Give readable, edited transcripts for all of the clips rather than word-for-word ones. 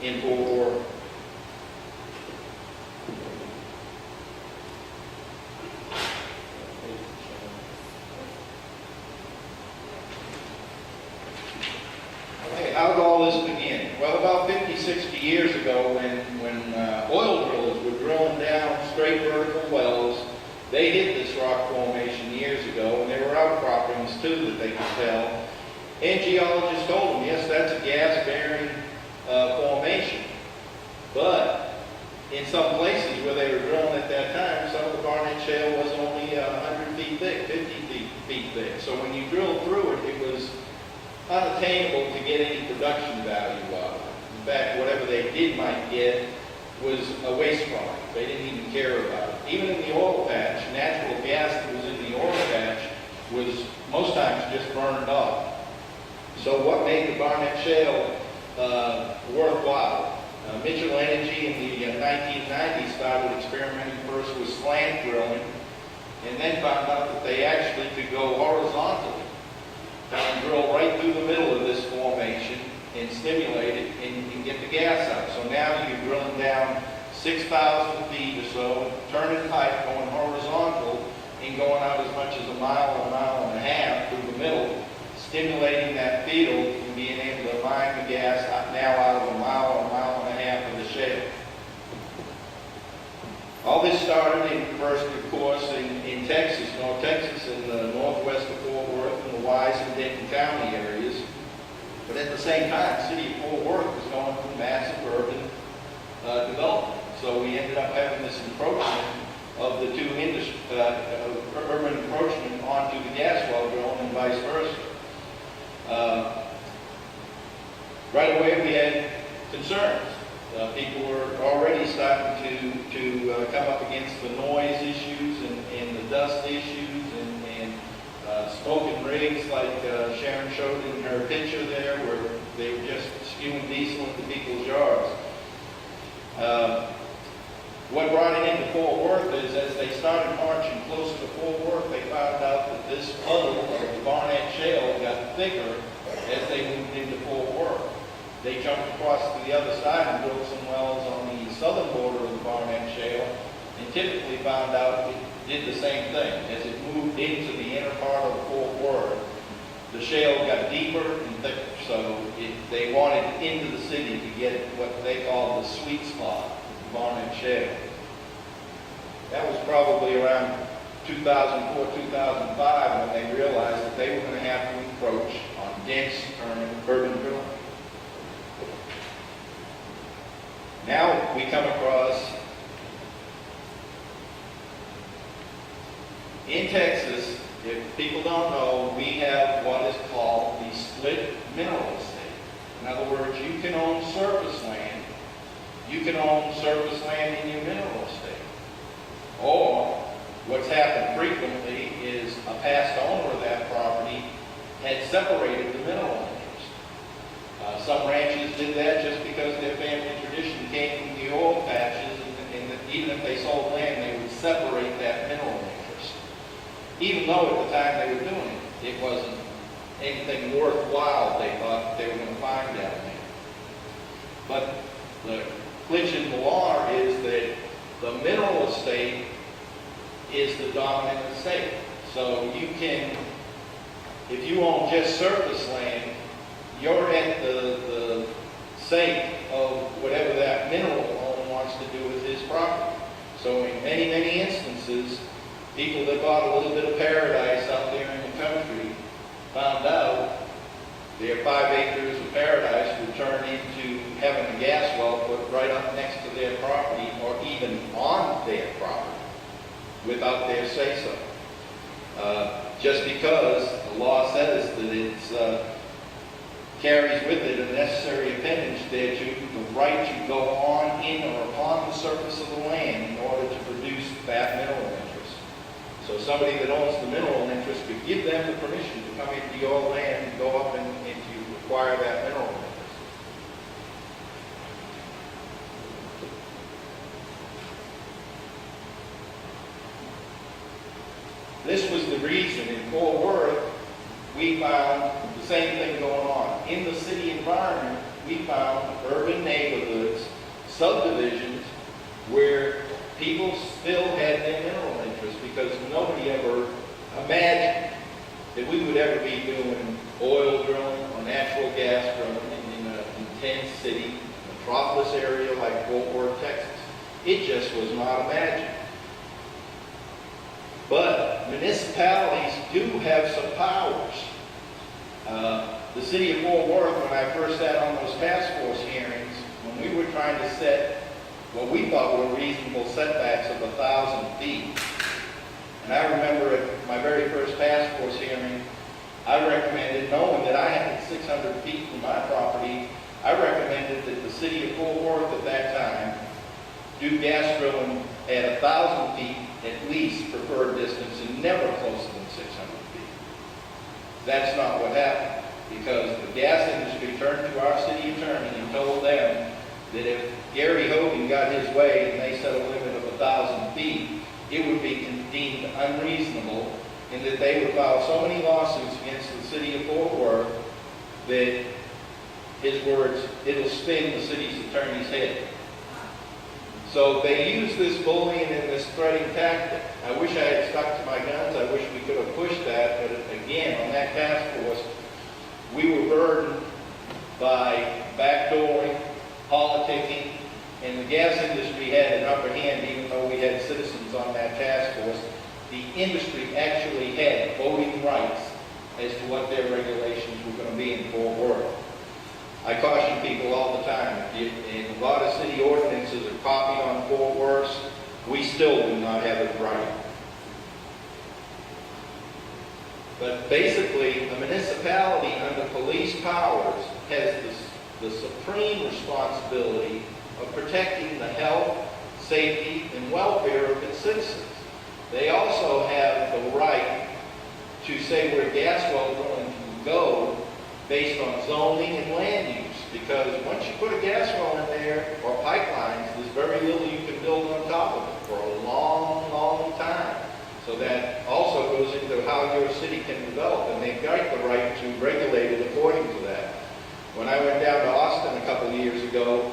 in Fort Worth. Okay, how did all this begin? Well, about 50, 60 years ago, when oil drillers were drilling down straight vertical wells, they hit this rock formation years ago, and there were outcroppings too that they could tell. And geologists told them, yes, that's a gas-bearing formation. But in some places where they were drilling at that time, some of the Barnett Shale was only 100 feet thick, 50 feet thick. So when you drilled through it, it was unattainable to get any production value out of it. In fact, whatever they might get was a waste product. They didn't even care about it. Even in the oil patch, natural gas that was in the oil patch was most times just burned up. So what made the Barnett Shale worthwhile? Mitchell Energy in the 1990s started experimenting first with slant drilling, and then found out that they actually could go horizontally and drill right through the middle of this formation and stimulate it and get the gas out. So now you're drilling down 6,000 feet or so, turning pipe, going horizontal, and going out as much as a mile and a half through the middle, stimulating that field and being able to mine the gas now out of a mile and a half of the shale. All this started first, of course, in Texas, North Texas, in the northwest of Fort Worth, and the Wise and Denton County areas. But at the same time, the city of Fort Worth was going through massive urban development. So we ended up having this encroachment of the two urban encroachment onto the gas well drilling and vice versa. Right away we had concerns. People were already starting to come up against the noise issues and the dust issues and smoking rigs like Sharon showed in her picture there, where they were just spewing diesel into people's yards. What brought it into Fort Worth is as they started marching closer to Fort Worth, they found out that this puddle of the Barnett Shale got thicker as they moved into Fort Worth. They jumped across to the other side and drilled some wells on the southern border of the Barnett Shale, and typically found out it did the same thing. As it moved into the inner part of Fort Worth, the shale got deeper and thicker, so they wanted into the city to get what they call the sweet spot, the Barnett Shale. That was probably around 2004, 2005 when they realized that they were going to have to encroach on dense urban drilling. Now we come across, in Texas, if people don't know, we have what is called the split mineral estate. In other words, you can own surface land. You can own surface land in your mineral estate. Or, what's happened frequently is a past owner of that property had separated the mineral interest. Some ranches did that just because their family tradition came from the oil patches, and that even if they sold land, they would separate that mineral interest. Even though at the time they were doing it, it wasn't anything worthwhile they thought they were going to find down there. But the glitch in the law is that the mineral estate is the dominant estate. So you can, if you own just surface land, you're at the sake of whatever that mineral owner wants to do with his property. So in many, many instances, people that bought a little bit of paradise out there in the country found out their 5 acres of paradise would turn into having a gas well put right up next to their property, or even on their property, without their say-so. Just because the law says that it carries with it a necessary appendage thereto, the right to go on, in, or upon the surface of the land in order to produce that mineral interest. So somebody that owns the mineral interest could give them the permission to come into your land and go up and to acquire that mineral interest. This was the reason in Fort Worth we found the same thing going on. In the city environment, we found urban neighborhoods subdivisions where people still had their mineral interest, because nobody ever imagined that we would ever be doing oil drilling or natural gas drilling in an intense city, metropolis area like Fort Worth, Texas. It just was not imagined. But municipalities do have some powers. The city of Fort Worth, when I first sat on those task force hearings, when we were trying to set what we thought were reasonable setbacks of 1,000 feet, and I remember at my very first task force hearing, I recommended, knowing that I had 600 feet from my property, I recommended that the city of Fort Worth at that time do gas drilling at 1,000 feet, at least preferred distance, and never closer than 600 feet. That's not what happened, because the gas industry turned to our city attorney and told them that if Gary Hogan got his way and they set a limit of 1,000 feet, it would be deemed unreasonable, and that they would file so many lawsuits against the city of Fort Worth that, his words, it'll spin the city's attorney's head. So they use this bullying and this threatening tactic. I wish I had stuck to my guns. I wish we could have pushed that. But again, on that task force, we were burdened by backdooring, politicking, and the gas industry had an upper hand, even though we had citizens on that task force. The industry actually had voting rights as to what their regulations were going to be in Fort Worth. I caution people all the time, and a lot of city ordinances are copied on Fort Worth. We still do not have it right. But basically, a municipality under police powers has the supreme responsibility of protecting the health, safety, and welfare of its citizens. They also have the right to say where gas well drilling can go based on zoning and land use, because once you put a gas well in there, or pipelines, there's very little you can build on top of it for a long, long time. So that also goes into how your city can develop, and they've got the right to regulate it according to that. When I went down to Austin a couple of years ago,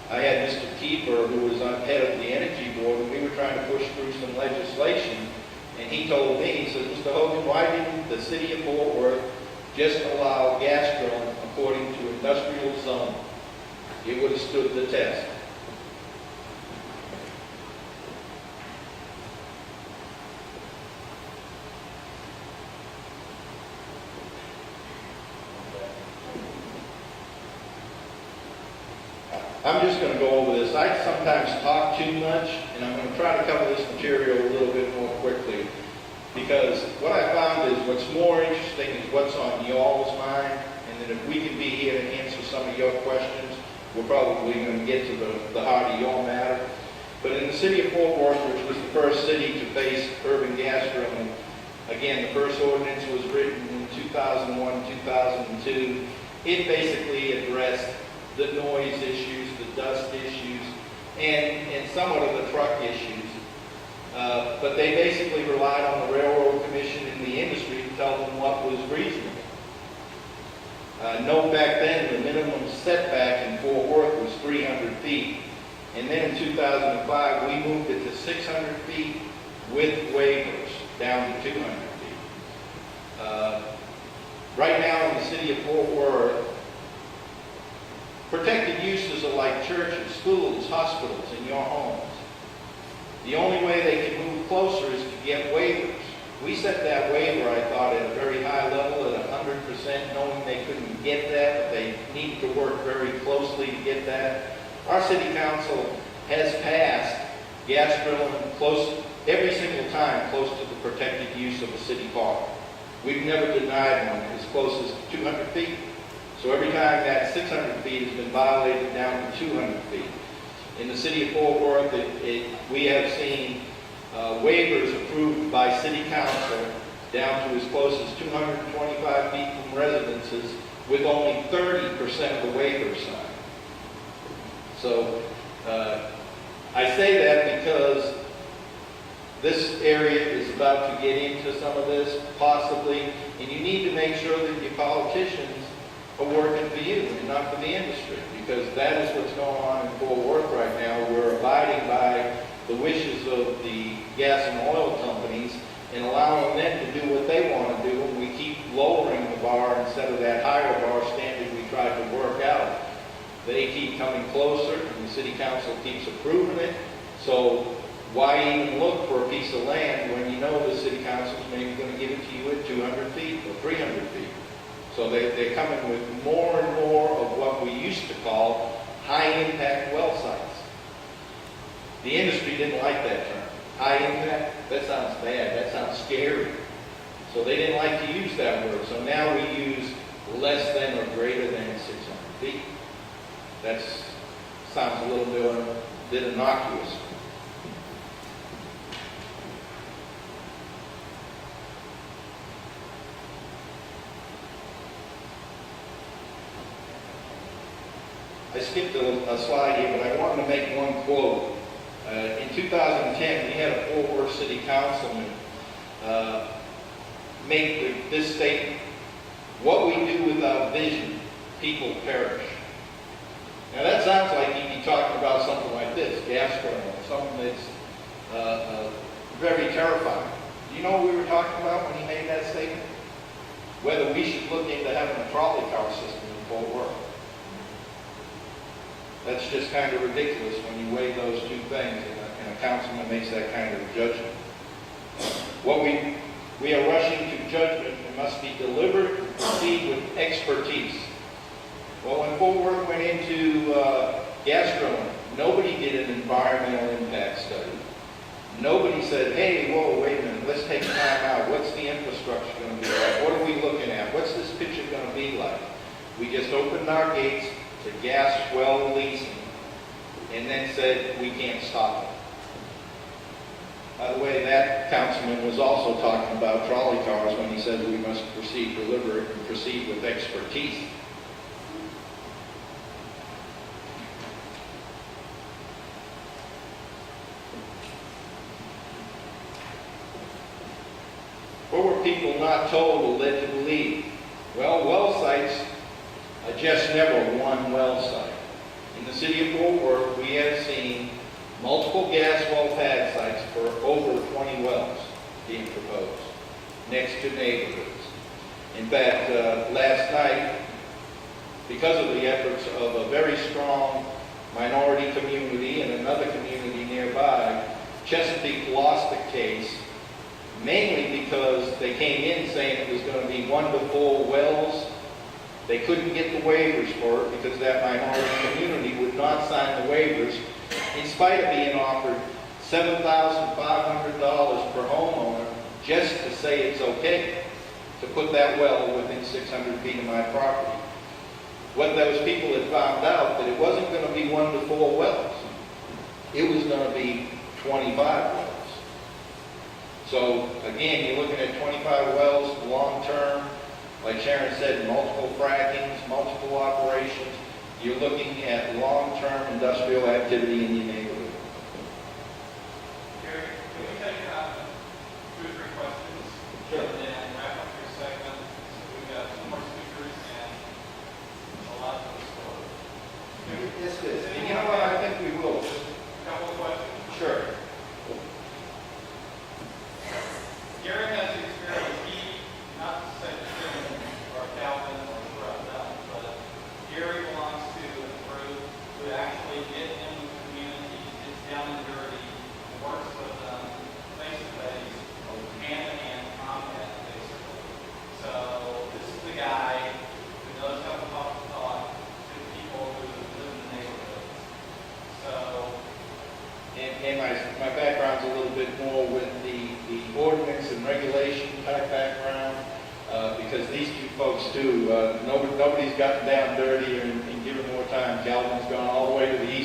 I had Mr. Kiefer, who was on head of the Energy Board, and we were trying to push through some legislation, and he told me, he said, Mr. Hogan, why didn't the city of Fort Worth just allow gas drilling according to industrial zone? It would have stood the test. I'm just going to go over this. I sometimes talk too much, and I'm going to try to cover this material a little bit more quickly, because what I found is what's more interesting is what's on y'all's mind, and that if we can be here to answer some of your questions, we're probably going to get to the heart of your matter. But in the city of Fort Worth, which was the first city to face urban gas drilling, again, the first ordinance was written in 2001, 2002. It basically addressed the noise issues, the dust issues, and somewhat of the truck issues. But they basically relied on the Railroad Commission and the industry to tell them what was reasonable. Note back then, the minimum setback in Fort Worth was 300 feet. And then in 2005, we moved it to 600 feet with waivers down to 200 feet. Right now in the city of Fort Worth, protected uses are like churches, schools, hospitals, and your homes. The only way they can move closer is to get waivers. We set that waiver, I thought, at a very high level, at 100%, knowing they couldn't get that, but they needed to work very closely to get that. Our city council has passed gas drilling close, every single time, close to the protected use of a city park. We've never denied one as close as 200 feet. So every time that 600 feet has been violated down to 200 feet. In the city of Fort Worth, we have seen waivers approved by city council down to as close as 225 feet from residences, with only 30% of the waiver signed. So I say that because this area is about to get into some of this, possibly, and you need to make sure that your politicians are working for you and not for the industry, because that is what's going on in Fort Worth right abiding by the wishes of the gas and oil companies and allowing them to do what they want to do, and we keep lowering the bar instead of that higher bar standard we tried to work out. They keep coming closer, and the city council keeps approving it. So why even look for a piece of land when you know the city council is maybe going to give it to you at 200 feet or 300 feet? So they're coming with more and more of what we used to call high-impact well sites. The industry didn't like that term. High impact, that sounds bad, that sounds scary. So they didn't like to use that word. So now we use less than or greater than 600 feet. That sounds a little bit innocuous. I skipped a slide here, but I wanted to make one quote. In 2010, we had a Fort Worth City Councilman make this statement: "What we do without vision, people perish." Now that sounds like he'd be talking about something like this, gas terminal, something that's very terrifying. Do you know what we were talking about when he made that statement? Whether we should look into having a trolley car system in Fort Worth. That's just kind of ridiculous when you weigh those two things and a councilman makes that kind of judgment. What we are rushing to judgment and must be deliberate and proceed with expertise. Well, when Fort Worth went into gas drilling, nobody did an environmental impact study. Nobody said, hey, whoa, wait a minute, let's take time out. What's the infrastructure going to be like? What are we looking at? What's this picture going to be like? We just opened our gates to gas well leasing and then said we can't stop it. By the way, that councilman was also talking about trolley cars when he said we must proceed deliberate and proceed with expertise. What were people not told or led to believe? Well, well sites are just never one well site. In the city of Fort Worth, we have seen multiple gas well pad sites for over 20 wells being proposed next to neighborhoods. In fact, last night, because of the efforts of a very strong minority community and another community nearby, Chesapeake lost the case mainly because they came in saying it was going to be 1 to 4 wells. They couldn't get the waivers for it because that minority community would not sign the waivers in spite of being offered $7,500 per homeowner just to say it's okay to put that well within 600 feet of my property. What those people had found out, that it wasn't going to be 1 to 4 wells. It was going to be 25 wells. So again, you're looking at 25 wells long term. Like Sharon said, multiple frackings, multiple operations. You're looking at long-term industrial activity in your neighborhood. Gary, can we take 2 or 3 questions? Sure. And then wrap up your segment. So we've got 2 more speakers and a lot to explore. Yes, it is. And you know what? I think we will. Just a couple of questions. Sure. Gary has experience. Not to say Jim or Calvin or Russell, but Gary belongs to a group who actually get in with the community, gets down and dirty, works with them face-to-face, hand-to-hand combat, basically. So this is the guy who knows how to talk to people who live in the neighborhoods. So, And my background's a little bit more with the ordinance and regulation type background, because these 2 folks do. Nobody's gotten down dirty and given more time. Calvin's gone all the way to the east